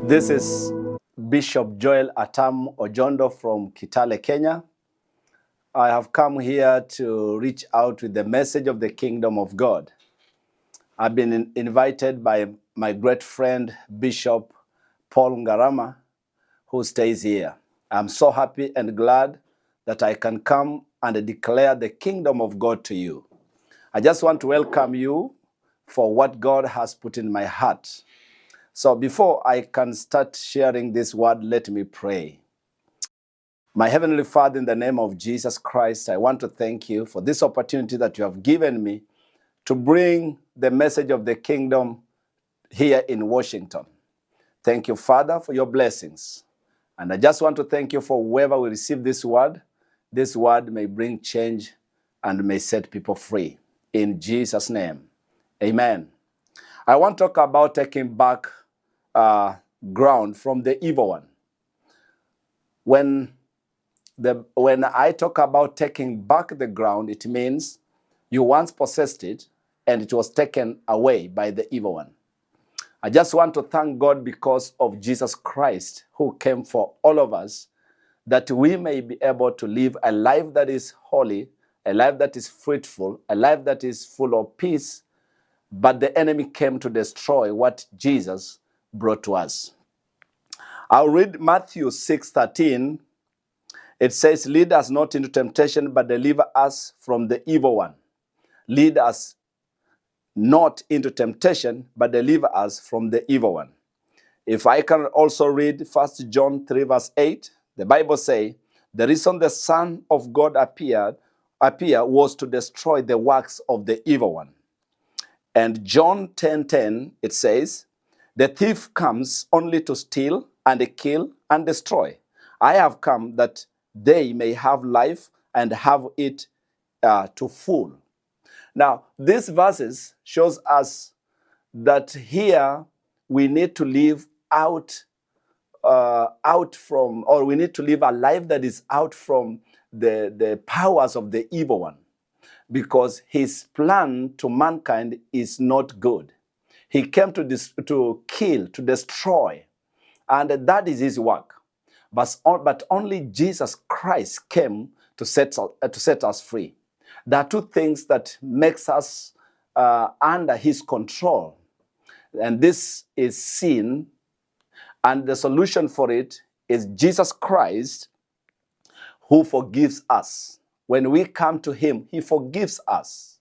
This is Bishop Joel Atamu Ojondo from Kitale, Kenya. I have come here to reach out with the message of the kingdom of God. I've been invited by my great friend, Bishop Paul Ngarama, who stays here. I'm so happy and glad that I can come and declare the kingdom of God to you. I just want to welcome you for what God has put in my heart. So before I can start sharing this word, let me pray. My Heavenly Father, in the name of Jesus Christ, I want to thank you for this opportunity that you have given me to bring the message of the kingdom here in Washington. Thank you, Father, for your blessings. And I just want to thank you for whoever will receive this word. This word may bring change and may set people free. In Jesus' name, amen. I want to talk about taking back ground from the evil one. When I talk about taking back the ground, it means you once possessed it and it was taken away by the evil one. I just want to thank God because of Jesus Christ, who came for all of us, that we may be able to live a life that is holy, a life that is fruitful, a life that is full of peace. But the enemy came to destroy what Jesus brought to us. I'll read Matthew 6:13. It says, "Lead us not into temptation, but deliver us from the evil one." Lead us not into temptation, but deliver us from the evil one. If I can also read 1 John 3 verse 8, the Bible says, "The reason the Son of God appeared was to destroy the works of the evil one." And John 10:10, it says, "The thief comes only to steal and kill and destroy. I have come that they may have life and have it to full." Now, these verses shows us that here we need to live we need to live a life that is out from the powers of the evil one, because his plan to mankind is not good. He came to kill, to destroy, and that is his work. But only Jesus Christ came to set us free. There are two things that makes us under his control, and this is sin, and the solution for it is Jesus Christ, who forgives us. When we come to him, he forgives us.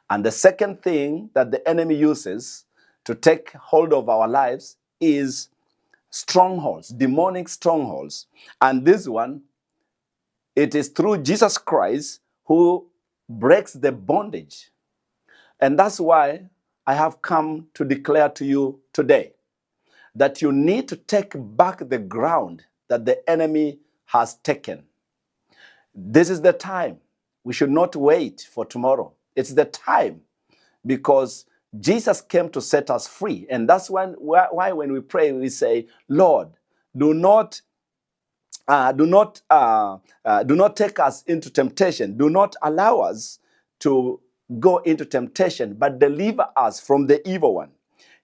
And the second thing that the enemy uses to take hold of our lives is strongholds, demonic strongholds. And this one, it is through Jesus Christ who breaks the bondage. And that's why I have come to declare to you today that you need to take back the ground that the enemy has taken. This is the time. We should not wait for tomorrow. It's the time, because Jesus came to set us free. And that's why when we pray, we say, "Lord, do not take us into temptation. Do not allow us to go into temptation, but deliver us from the evil one."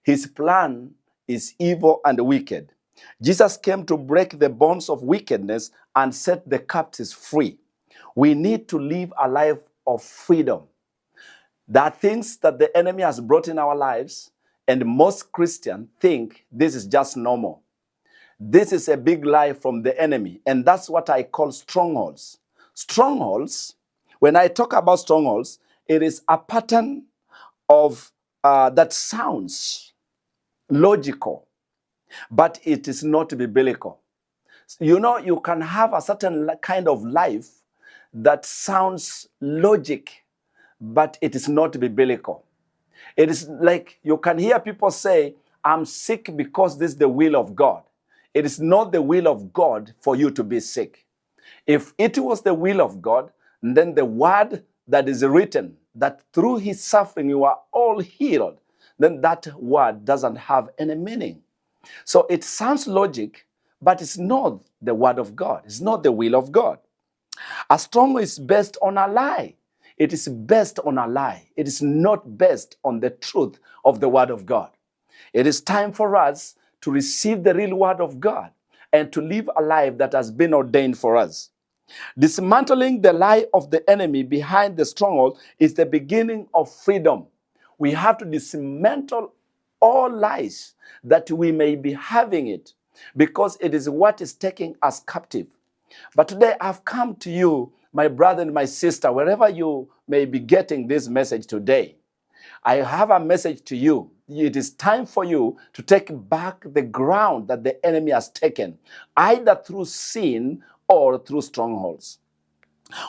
His plan is evil and wicked. Jesus came to break the bonds of wickedness and set the captives free. We need to live a life of freedom. There are things that the enemy has brought in our lives, and most Christians think this is just normal. This is a big lie from the enemy, and that's what I call strongholds. Strongholds, when I talk about strongholds, it is a pattern of that sounds logical, but it is not biblical. You know, you can have a certain kind of life that sounds logic, but it is not biblical. It is like you can hear people say, "I'm sick because this is the will of God." It is not the will of God for you to be sick. If it was the will of God, then the word that is written, that through his suffering you are all healed, then that word doesn't have any meaning. So it sounds logic, but it's not the word of God. It's not the will of God. A stronghold is based on a lie. It is based on a lie. It is not based on the truth of the word of God. It is time for us to receive the real word of God and to live a life that has been ordained for us. Dismantling the lie of the enemy behind the stronghold is the beginning of freedom. We have to dismantle all lies that we may be having it, because it is what is taking us captive. But today I've come to you, my brother and my sister, wherever you may be getting this message today. I have a message to you. It is time for you to take back the ground that the enemy has taken, either through sin or through strongholds.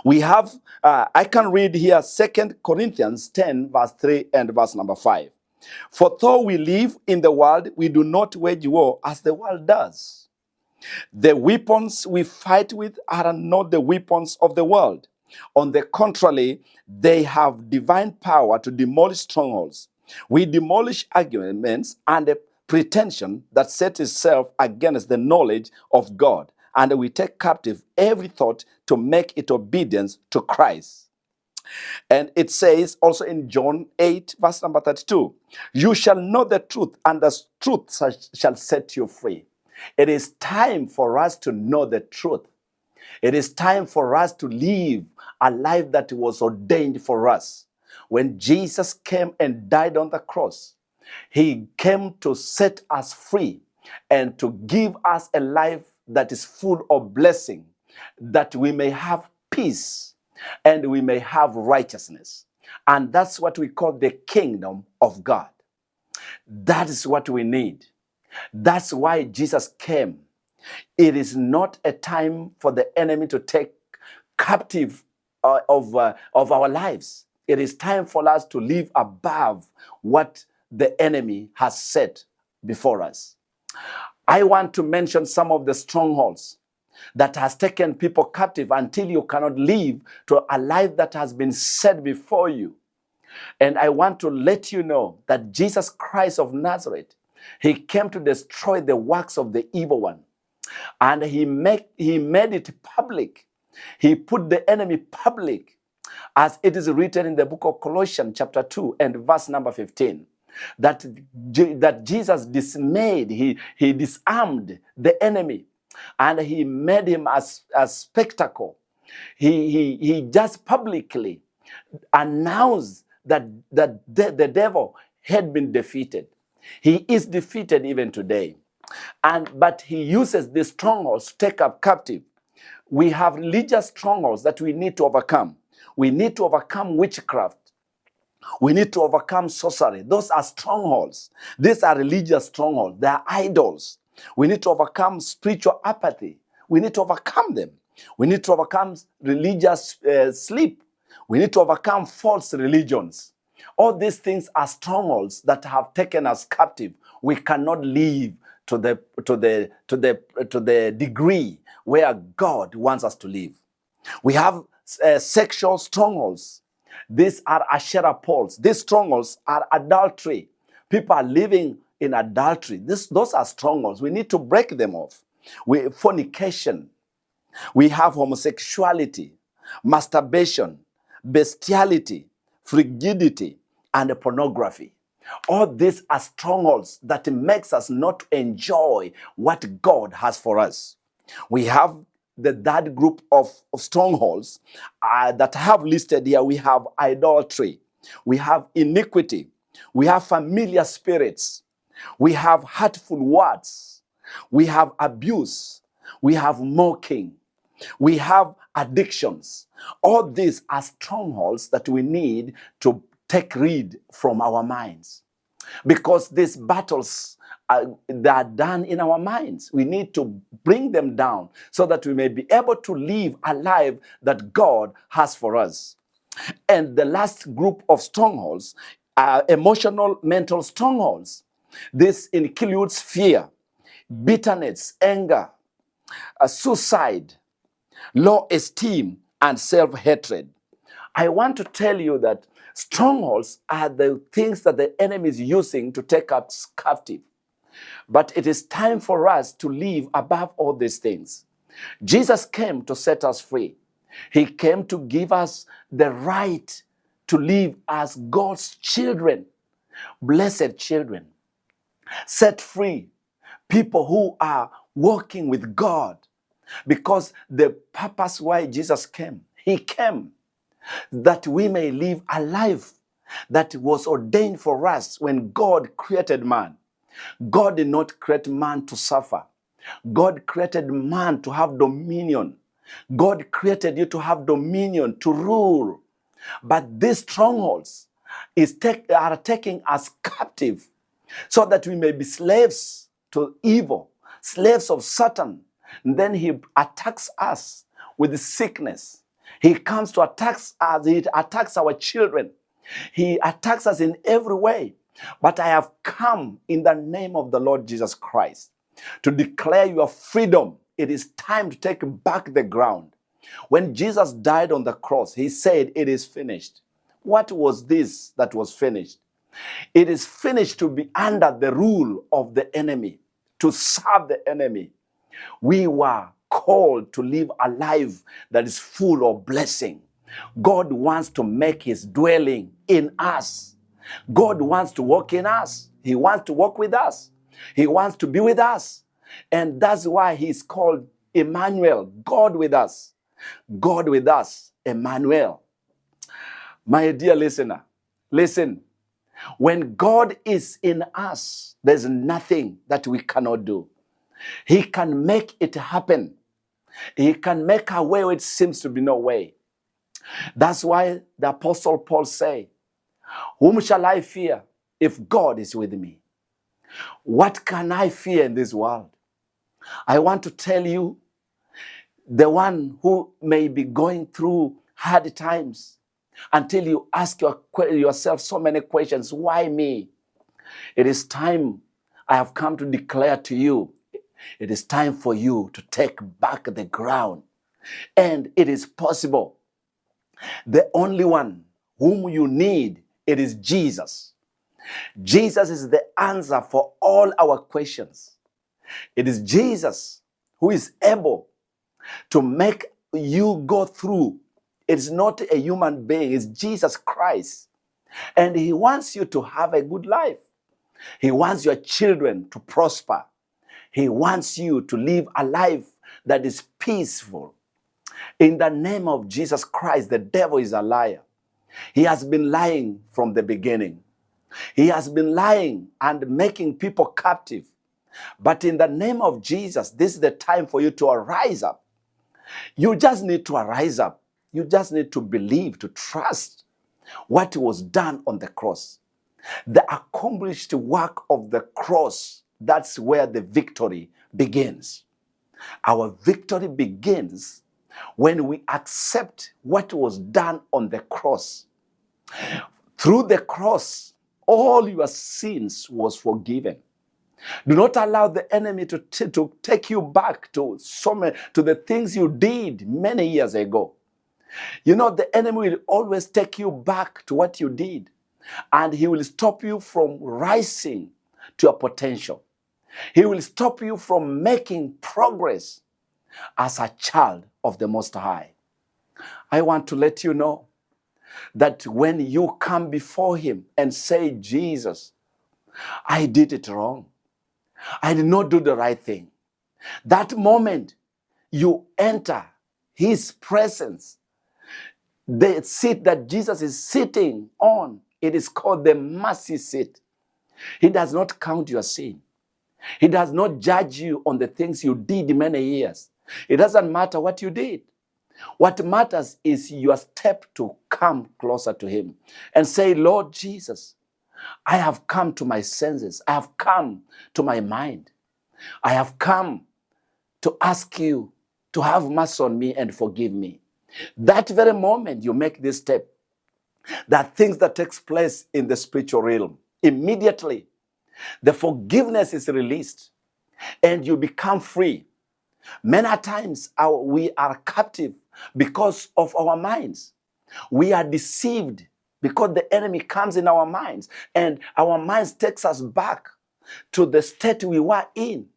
We have, I can read here 2 Corinthians 10, verse 3 and verse number 5. For though we live in the world, we do not wage war as the world does. The weapons we fight with are not the weapons of the world. On the contrary, they have divine power to demolish strongholds. We demolish arguments and the pretension that sets itself against the knowledge of God, and we take captive every thought to make it obedience to Christ. And it says also in John 8, verse number 32, you shall know the truth, and the truth shall set you free. It is time for us to know the truth. It is time for us to live a life that was ordained for us. When Jesus came and died on the cross, he came to set us free and to give us a life that is full of blessing, that we may have peace and we may have righteousness. And that's what we call the kingdom of God. That is what we need. That's why Jesus came. It is not a time for the enemy to take captive of our lives. It is time for us to live above what the enemy has set before us. I want to mention some of the strongholds that has taken people captive until you cannot live to a life that has been set before you. And I want to let you know that Jesus Christ of Nazareth, he came to destroy the works of the evil one. And he made it public. He put the enemy public, as it is written in the book of Colossians chapter 2 and verse number 15. That Jesus dismayed, he disarmed the enemy, and he made him a spectacle. He just publicly announced that the devil had been defeated. He is defeated even today. But he uses these strongholds to take up captive. We have religious strongholds that we need to overcome. We need to overcome witchcraft. We need to overcome sorcery. Those are strongholds. These are religious strongholds. They are idols. We need to overcome spiritual apathy. We need to overcome them. We need to overcome religious sleep. We need to overcome false religions. All these things are strongholds that have taken us captive. We cannot live to the degree where God wants us to live. We have sexual strongholds. These are Asherah poles. These strongholds are adultery. People are living in adultery. Those are strongholds. We need to break them off. Fornication. We have homosexuality, masturbation, bestiality, frigidity, and pornography. All these are strongholds that makes us not enjoy what God has for us. We have the third group of strongholds that I have listed here. We have idolatry, we have iniquity, we have familiar spirits, we have hurtful words, we have abuse, we have mocking, we have addictions. All these are strongholds that we need to take rid from our minds, because these battles they are done in our minds. We need to bring them down so that we may be able to live a life that God has for us. And the last group of strongholds are emotional, mental strongholds. This includes fear, bitterness, anger, suicide, low esteem, and self-hatred. I want to tell you that strongholds are the things that the enemy is using to take us captive. But it is time for us to live above all these things. Jesus came to set us free. He came to give us the right to live as God's children, blessed children, set free, people who are walking with God. Because the purpose why Jesus came, he came that we may live a life that was ordained for us when God created man. God did not create man to suffer. God created man to have dominion. God created you to have dominion, to rule. But these strongholds are taking us captive so that we may be slaves to evil, slaves of Satan. And then he attacks us with sickness. He comes to attack us. He attacks our children. He attacks us in every way. But I have come in the name of the Lord Jesus Christ to declare your freedom. It is time to take back the ground. When Jesus died on the cross, he said, "It is finished." What was this that was finished? It is finished to be under the rule of the enemy, to serve the enemy. We were called to live a life that is full of blessing. God wants to make his dwelling in us. God wants to walk in us. He wants to walk with us. He wants to be with us. And that's why he's called Emmanuel, God with us. God with us, Emmanuel. My dear listener, listen. When God is in us, there's nothing that we cannot do. He can make it happen. He can make a way where it seems to be no way. That's why the Apostle Paul said, "Whom shall I fear if God is with me? What can I fear in this world?" I want to tell you, the one who may be going through hard times, until you ask yourself so many questions, why me? It is time. I have come to declare to you, it is time for you to take back the ground. And it is possible. The only one whom you need, it is Jesus. Jesus is the answer for all our questions. It is Jesus who is able to make you go through. It's not a human being, it's Jesus Christ. And he wants you to have a good life. He wants your children to prosper. He wants you to live a life that is peaceful. In the name of Jesus Christ, the devil is a liar. He has been lying from the beginning. He has been lying and making people captive. But in the name of Jesus, this is the time for you to arise up. You just need to arise up. You just need to believe, to trust what was done on the cross. The accomplished work of the cross, that's where the victory begins. Our victory begins when we accept what was done on the cross. Through the cross, all your sins was forgiven. Do not allow the enemy to take you back to the things you did many years ago. You know, the enemy will always take you back to what you did, and he will stop you from rising to your potential. He will stop you from making progress as a child of the Most High. I want to let you know that when you come before him and say, "Jesus, I did it wrong. I did not do the right thing," that moment you enter his presence. The seat that Jesus is sitting on, it is called the mercy seat. He does not count your sin. He does not judge you on the things you did many years. It doesn't matter what you did. What matters is your step to come closer to him and say, "Lord Jesus, I have come to my senses. I have come to my mind. I have come to ask you to have mercy on me and forgive me." That very moment you make this step, there are things that takes place in the spiritual realm. Immediately, the forgiveness is released and you become free. Many times we are captive because of our minds. We are deceived because the enemy comes in our minds, and our minds takes us back to the state we were in.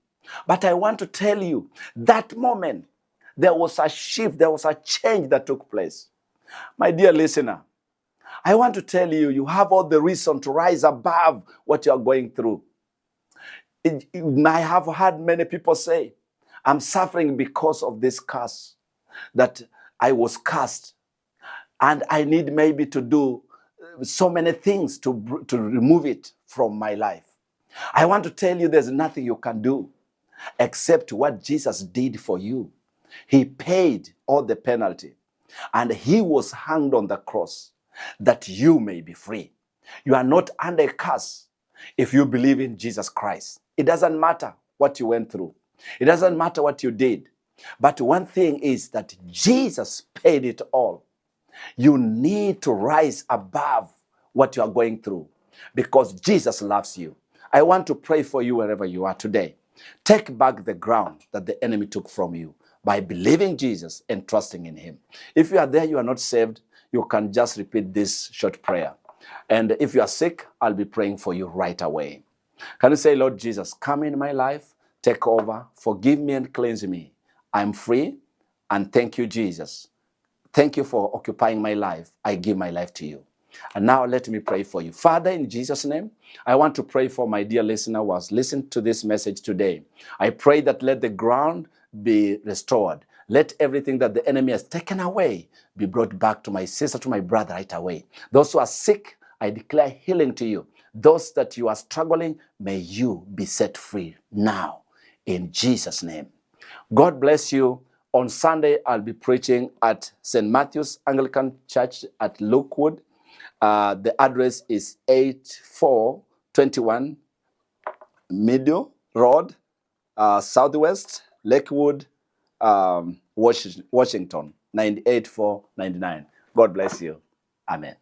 But I want to tell you, that moment, there was a shift, there was a change that took place. My dear listener, I want to tell you, you have all the reason to rise above what you are going through. I have had many people say, I'm suffering because of this curse, that I was cursed, and I need maybe to do so many things to remove it from my life. I want to tell you there's nothing you can do except what Jesus did for you. He paid all the penalty, and he was hanged on the cross that you may be free. You are not under a curse if you believe in Jesus Christ. It doesn't matter what you went through. It doesn't matter what you did. But one thing is that Jesus paid it all. You need to rise above what you are going through because Jesus loves you. I want to pray for you wherever you are today. Take back the ground that the enemy took from you by believing Jesus and trusting in him. If you are there, you are not saved, you can just repeat this short prayer. And if you are sick, I'll be praying for you right away. Can you say, Lord Jesus, come in my life, take over, forgive me and cleanse me. I'm free, and thank you, Jesus. Thank you for occupying my life. I give my life to you. And now let me pray for you. Father, in Jesus' name, I want to pray for my dear listener who has listened to this message today. I pray that let the ground be restored. Let everything that the enemy has taken away be brought back to my sister, to my brother right away. Those who are sick, I declare healing to you. Those that you are struggling, may you be set free now. In Jesus' name. God bless you. On Sunday, I'll be preaching at St. Matthew's Anglican Church at Lookwood. The address is 8421 Meadow Road, Southwest, Lakewood, Washington, 98499. God bless you. Amen.